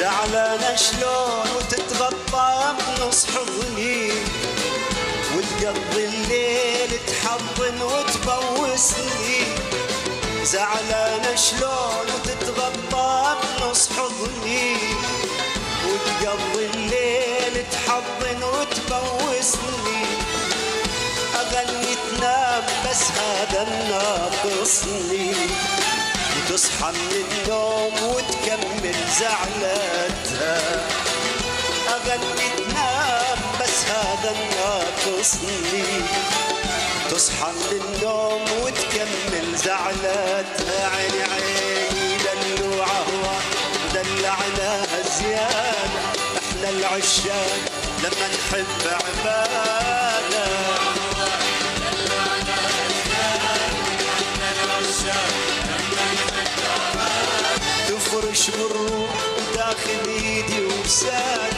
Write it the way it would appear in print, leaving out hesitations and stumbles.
زعلانة شلون وتتغطى بنص حضني، وتقضي الليل تحضن وتبوسني. زعلانة شلون وتتغطى بنص حضني، وتقضي الليل تحضن وتبوسني. أغني تنام بس هذا ناقصني، وتصحى من النوم وتكمل زعلتها. أغني تنام بس هذا ناقصني، تصحى من النوم وتكمل زعلتها. عيني عيني دلوعة ودلعناها زيادة، احنا العشاق لما نحب عبادة. تفرش بالروح وتاخذ ايدي وسادة،